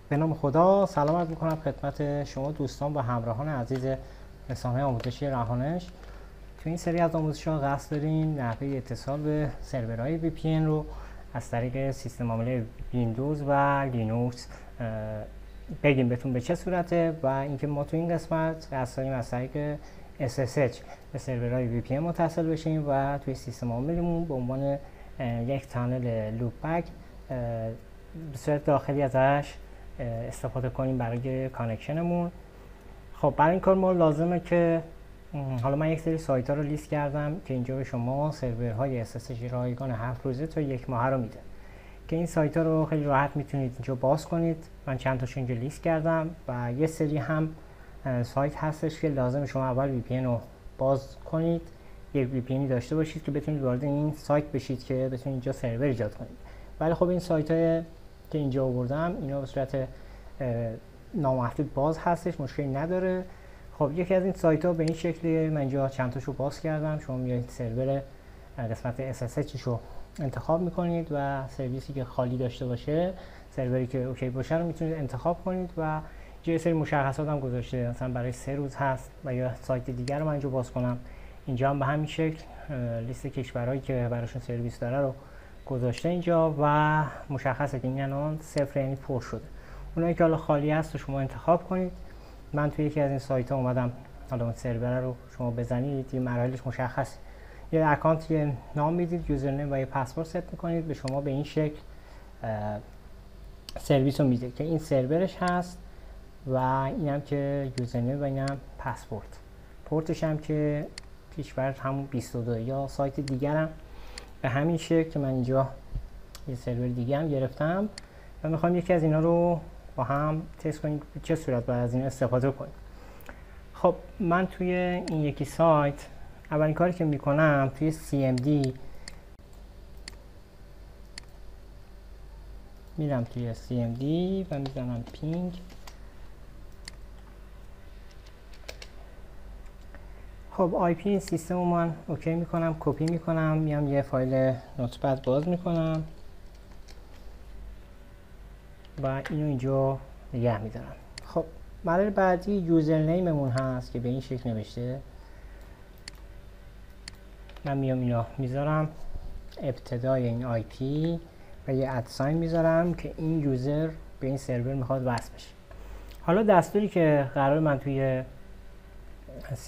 به نام خدا سلام عرض می‌کنم خدمت شما دوستان و همراهان عزیز رسانه آموزشی رهانش. تو این سری از آموزش‌ها قصد داریم نحوه اتصال به سرورهای VPN رو از طریق سیستم عامل ویندوز و لینوکس بگیم بهتون به چه صورته و اینکه ما تو این قسمت قصد داریم از طریق SSH به سرورهای VPN متصل بشیم و توی سیستم عاملمون به عنوان یک کانال لوپبک به صورت داخلی ازش استفاده کنیم برای کانکشنمون. خب برای این کار ما لازمه که حالا من یک سری سایت ها رو لیست کردم که اینجا به شما سرورهای SSH رایگان 7 روزه تا 1 ماه رو میده که این سایت ها رو خیلی راحت میتونید اینجا باز کنید. من چند تاشو اینجا لیست کردم و یه سری هم سایت هستش که لازم شما اول VPN رو باز کنید، یک VPNی داشته باشید که بتونید وارد این سایت بشید که بتونید اینجا سرور ایجاد کنید. ولی خب این سایت های که اینجا آوردم اینا به صورت نامحدود باز هستش، مشکلی نداره. خب یکی از این سایت ها به این شکلیه، من اینجا چند تاشو باز کردم. شما میایید سرور قسمت SSH رو انتخاب میکنید و سرویسی که خالی داشته باشه، سروری که اوکی باشه رو میتونید انتخاب کنید و یه سری مشخصات هم گذاشته، مثلا برای 3 روز هست و یا سایت دیگر رو من اینجا باز کنم. اینجا هم به همین شکل لیست کشورهایی که براشون سرویس داره رو گذاشته اینجا و مشخصه که این الان صفر یعنی پر شده. اونایی که حالا خالی هست رو شما انتخاب کنید. من توی یکی از این سایت ها اومدم، حالا اون سرور رو شما بزنید، یه مراحلش مشخصه. یه اکانت یه نام میدید، یوزرنیم و یه پسورد ست میکنید، به شما به این شکل سرویس رو میده که این سرورش هست و اینم که یوزرنیم و اینم پسورد. پورتش هم که کشور همون 22 یا سایت دیگرم به همین شکل که من اینجا یه سرور دیگه هم گرفتم و میخوام یکی از اینا رو با هم تست کنیم چه صورت باید از اینا استفاده کنیم. خب من توی این یکی سایت اولین کاری که میکنم توی CMD میرم توی CMD و میزنم پینگ. خب IP این سیستم رو من اوکی میکنم، کپی میکنم، میام یه فایل نوتپد باز میکنم و اینو اینجا نگه میدارم. خب مرحله بعدی یوزرنیممون هست که به این شکل نوشته. من میام اینا میذارم ابتدای این IP و یه ادساین میذارم که این یوزر به این سرور میخواد وصل بشه. حالا دستوری که قرار من توی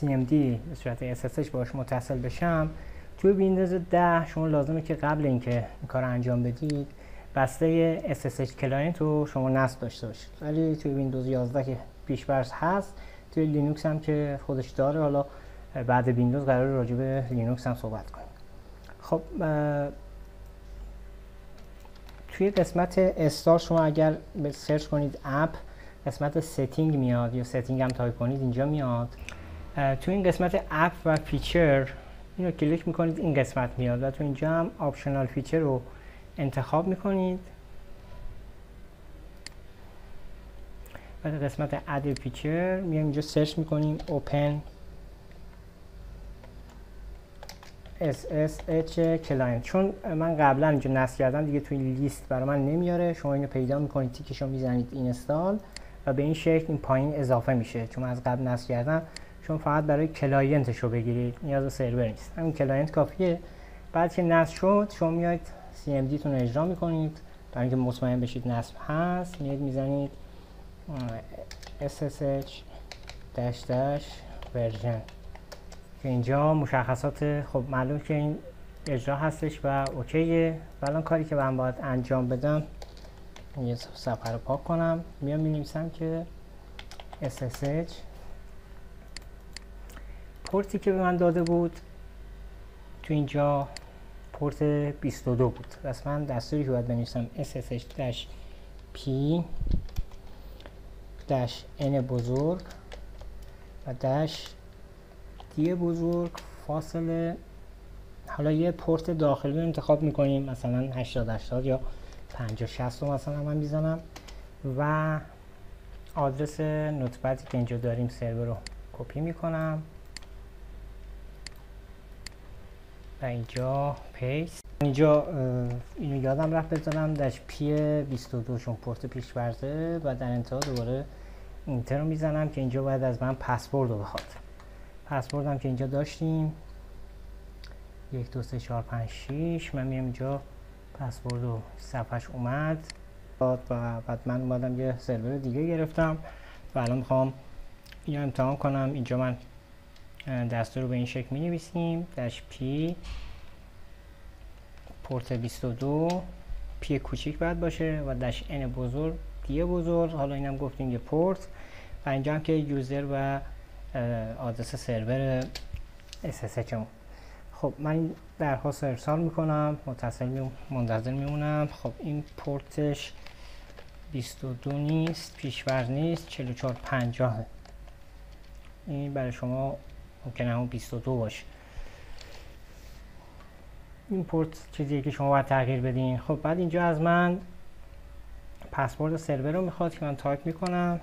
CMD به صورت SSH باش متصل بشم، توی ویندوز 10 شما لازمه که قبل اینکه این کار انجام بدید بسته SSH کلاینت رو شما نصب داشته باشید. ولی توی ویندوز 11 که پیش‌فرض هست، توی لینوکس هم که خودش داره، حالا بعد ویندوز قراره راجع به لینوکس هم صحبت کنیم. خب توی قسمت استار شما اگر سرچ کنید اپ، قسمت ستینگ میاد یا ستینگ هم تایپ کنید اینجا میاد. توی این قسمت اپ و فیچر اینو کلیک میکنید، این قسمت میاد و تو اینجا هم آپشنال فیچر رو انتخاب میکنید. بعد قسمت اد فیچر میایم اینجا سرچ میکنیم اوپن SSH کلاینت. چون من قبلا اینجا نصب کردم دیگه توی لیست برای من نمیاره، شما اینو پیدا میکنید، تیکشو میزنید اینستال و به این شکل این پایین اضافه میشه. چون از قبل نصب کردم، چون فقط برای کلاینتش رو بگیرید، نیاز به سرور نیست، همین کلاینت کافیه. بعد که نصب شد شما میاید CMD تون رو اجرا میکنید، برای اینکه مطمئن بشید نصب هست میاید میزنید SSH version که اینجا مشخصات خب معلوم که این اجرا هستش و اوکیه. و الان کاری که من باید انجام بدم، یه صفحه رو پاک کنم، میام مینویسم که SSH پورتی که به من داده بود تو اینجا پورت 22 بود. پس من دستوری که باید بنویسم SSH-P-N بزرگ و دی بزرگ فاصله. حالا یه پورت داخلی رو انتخاب میکنیم، مثلا 8080 یا 5060 رو مثلا من میزنم و آدرس نوتپدی که اینجا داریم سرور رو کپی میکنم و اینجا پیست اینجا اینو یادم رفت بذارم داش پی 22 چون پورت پیش‌ورده و در انتها دوباره اینتر رو میزنم که اینجا باید از من پسورد رو بخواد. پسورد هم که اینجا داشتیم 1 2 3 4 5 6. من میام اینجا پسورد رو صفحش اومد و بعد من اومدم یه سرور دیگه گرفتم و الان میخوام اینو امتحان کنم. اینجا من دستور رو به این شکل می نویسیم داش پی پورت 22 پی کوچیک باید باشه و داش ان بزرگ دی بزرگ. حالا اینم گفتیم یه پورت و اینجا هم که یوزر و آدرس سرور SSH مون. خب من این درخواست رو ارسال میکنم، منتظر میمونم. خب این پورتش 22 نیست، پیش‌ورد نیست، 4450. این برای شما ممکنه همون 22 باشه. این پورت چیزیه که شما باید تغییر بدین. خب بعد اینجا از من پسورد سرور رو میخواد که من تایپ میکنم.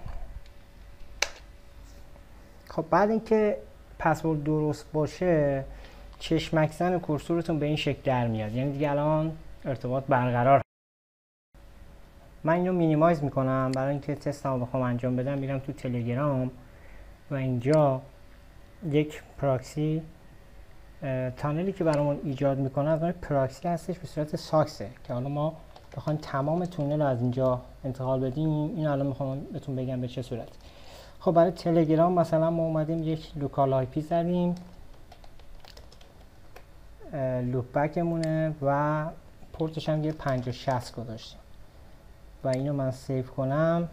خب بعد اینکه پسورد درست باشه چشمک زن کورسورتون به این شکل در میاد، یعنی دیگه الان ارتباط برقرار. من اینو مینیمایز میکنم برای اینکه تستمو بخوام انجام بدم. میرم تو تلگرام و اینجا یک پراکسی تانلی که برامون ایجاد میکنه از نوع پراکسی هستش به صورت ساکسه که حالا ما بخوایم تمام تونل رو از اینجا انتقال بدیم. این الان میخوام بهتون بگم به چه صورت. خب برای تلگرام مثلا ما اومدیم یک لوکال آی پی زدیم، لوپ بکمونه و پورتش هم یه 5060 گذاشتیم و اینو من سیو کنم.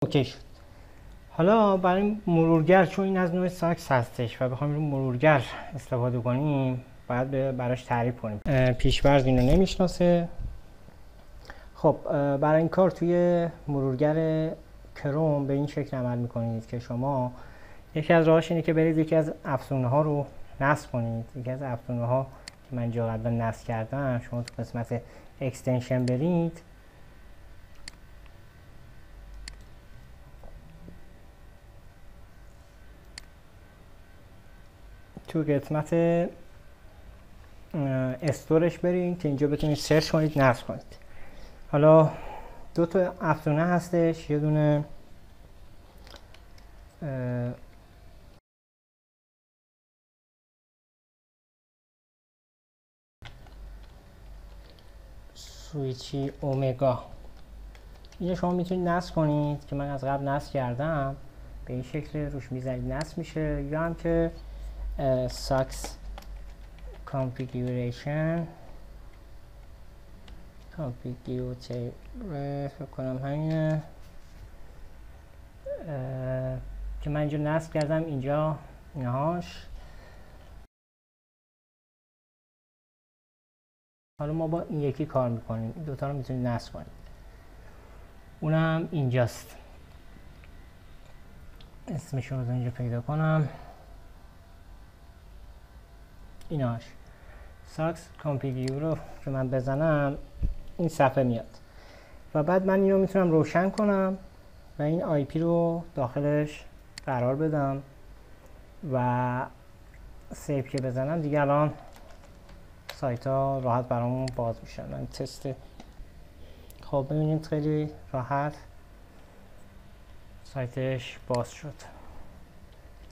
اوکی شد. حالا برای مرورگر چون این از نوع ساکس هستش و بخوایم رو مرورگر استفاده کنیم باید براش تعریف کنیم. پیش‌ورد اینو نمیشناسه. خب برای این کار توی مرورگر کروم به این شکل عمل میکنید که شما یکی از راهاش اینه که برید یکی از افزونه ها رو نصب کنید. یکی از افزونه ها که من جا قبلا نصب کردم، شما تو قسمت اکستنشن برید، تو قسمت استورش برید که اینجا بتونید سرچ کنید نصب کنید. حالا دو تا افزونه هستش، یه دونه سویچی اومگا، اینو شما میتونید نصب کنید که من از قبل نصب کردم. به این شکل روش میزنید نصب میشه. یا هم که ساکس کانفیگوریشن فکر کنم همینه که من اینجا نصب کردم. اینجا اینهاش. حالا ما با این یکی کار میکنیم، این دوتا رو میتونید نصب کنید. اونم اینجاست، اسمشون رو اینجا پیدا کنم. ایناش ساکس کانفیگور رو که من بزنم این صفحه میاد و بعد من اینو میتونم روشن کنم و این آی پی رو داخلش قرار بدم و سیو که بزنم دیگه الان سایت ها راحت برامون باز میشن. من تست. خب ببینید خیلی راحت سایتش باز شد.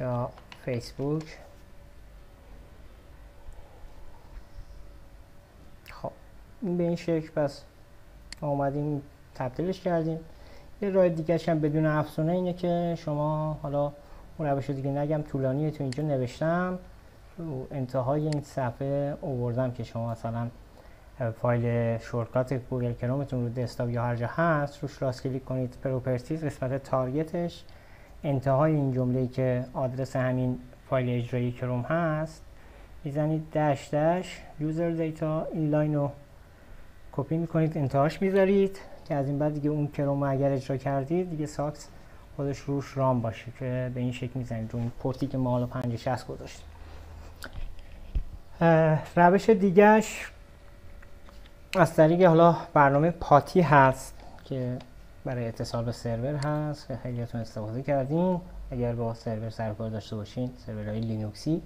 یا فیسبوک. خب این به این شکل پس ما اومدیم تبدیلش کردیم. یه راه دیگه هم بدون افزونه اینه که شما حالا اون روش دیگه نگم طولانیه، تو اینجا نوشتم رو انتهای این صفحه آوردم که شما مثلا فایل شورتکات گوگل کرومتون رو دسکتاپ یا هر جا هست روش راست کلیک کنید، پروپرتیز قسمت تارگتش انتهای این جمله‌ای که آدرس همین فایل اجرایی کروم هست میزنید داش داش یوزر دیتا. این لاین رو کپی میکنید انتهاش میذارید که از این بعد دیگه اون کروم اگر اجرا کردید دیگه ساکس خودش روش رام باشه که به این شکل میزنید رو این پورتی که ما حالا 5060 گذاشتیم. روش دیگهش از طریق حالا برنامه پاتی هست که برای اتصال به سرور هست که خیلیاتون استفاده کردین اگر با سرور سرکار داشته باشین، سرورهای لینوکسی.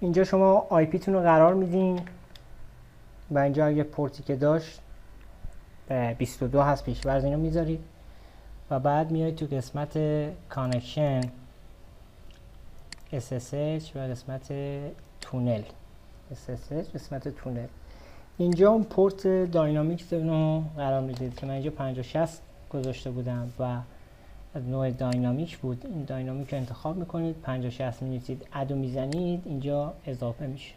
اینجا شما آی پی تون رو قرار میدین و اینجا اگه پورتی که داشت 22 هست پیش‌فرض اینو میذارید و بعد میایید تو قسمت کانکشن SSH و قسمت تونل SSH قسمت تونل. اینجا اون پورت داینامیکس رو قرار میدید که من اینجا 5060 گذاشته بودم و از نوع داینامیک بود. این داینامیک رو انتخاب میکنید، 5060 مینویسید، ادو میزنید، اینجا اضافه میشه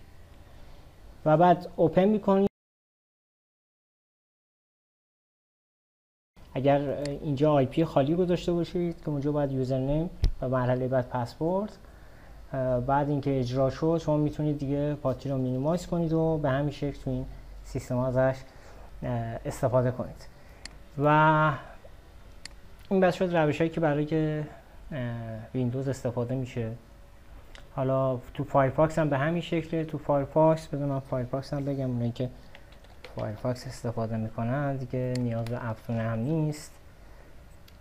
و بعد اوپن میکنید. اگر اینجا آی پی خالی گذاشته باشید که اونجا باید یوزرنیم و مرحله بعد پسورد. بعد اینکه اجرا شد شما میتونید دیگه پارتی رو مینیمایز کنید و به همین شکل تو این سیستم ازش استفاده کنید. و این بس شد روش هایی که برای ویندوز استفاده میشه. حالا تو فایرفاکس هم به همین شکله. تو فایرفاکس بذار من فایرفاکس هم بگم، اونایی که فایرفاکس استفاده میکنن دیگه نیاز به افزونه هم نیست،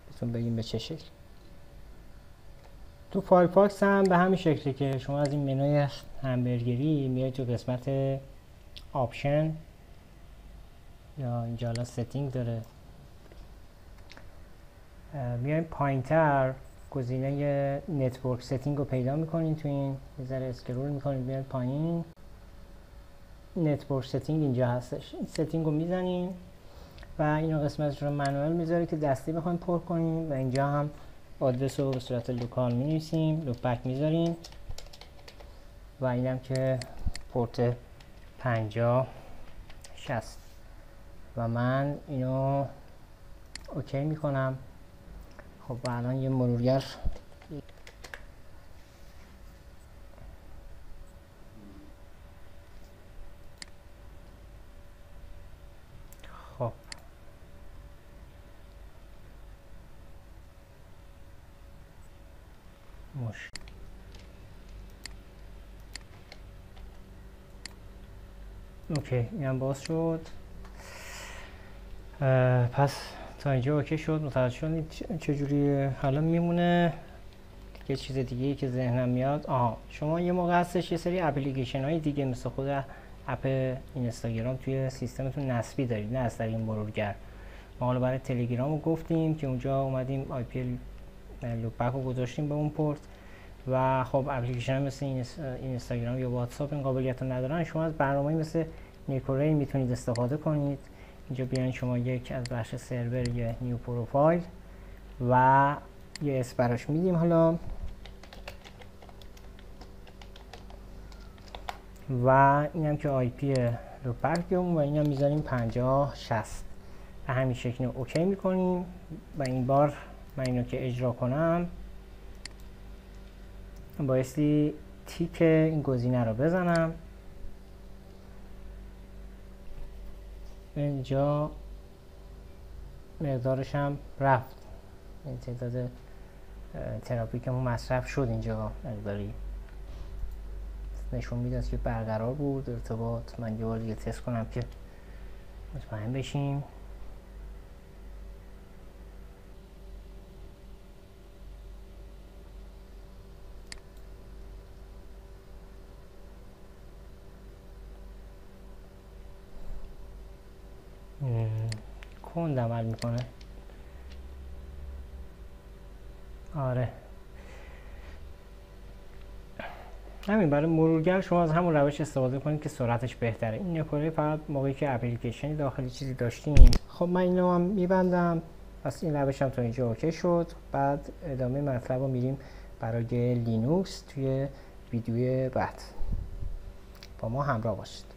بهتون بگیم به چه شکل. تو فایرفاکس هم به همین شکلی که شما از این منوی همبرگری میایید تو قسمت آپشن یا اینجا حالا ستینگ داره، میایم پایینتر گزینه نتورک ستینگ رو پیدا میکنین، تو این یه ذره اسکرول میکنید بیاید پایین، نتورک ستینگ اینجا هستش. این ستینگ رو میزنین و اینو قسمتش رو منوال میذارید که دستی بخوایم پر کنیم و اینجا هم آدرس رو به صورت لوکال می نویسیم، لوپبک میذاریم و اینم که پورت 5060 و من اینو اوکی میکنم. خب الان یه مرورگر خب اوکی اینم باز شد. پس تا اینجا اوکی شد، متوجه شدید چجوری حالا میمونه. یه چیز دیگه ای که ذهنم میاد، شما یه موقع هستش یه سری اپلیکیشن های دیگه مثل خود اپ اینستاگرام توی سیستمتون نصبی دارید، نه از طریق مرورگر. ما حالا برای تلگرام رو گفتیم که اونجا اومدیم آی پی لوپبک رو گذاشتیم به اون پورت و خب اپلیکیشن مثل اینستاگرام یا واتساپ این قابلیت رو ندارن. شما از برنامه‌ای مثل نیکوری میتونید استفاده کنید. اینجا بیاین شما یک از بخش سرور یه نیو پروفایل و یه اسم براش میدیم حالا و اینم که آی پی لوپبک و اینم میذاریم 5060 به همین شکل اوکی میکنیم و این بار من اینو که اجرا کنم بایستی تیک این گزینه رو بزنم. اینجا مقدارش هم رفت، این تعداد ترافیکمون مصرف شد، اینجا مقداری نشون میداد که برقرار بود ارتباط. من یه بار دیگه تست کنم که مطمئن بشیم. کند عمل میکنه. آره همین برای مرورگر شما از همون روش استفاده کنید که سرعتش بهتره. این نکته فقط موقعی که اپلیکیشنی داخلی چیزی داشتیم. خب من اینو هم میبندم. پس این روشم تا اینجا اوکی شد. بعد ادامه مطلب رو میریم برای لینوکس توی ویدیوی بعد. با ما همراه باشید.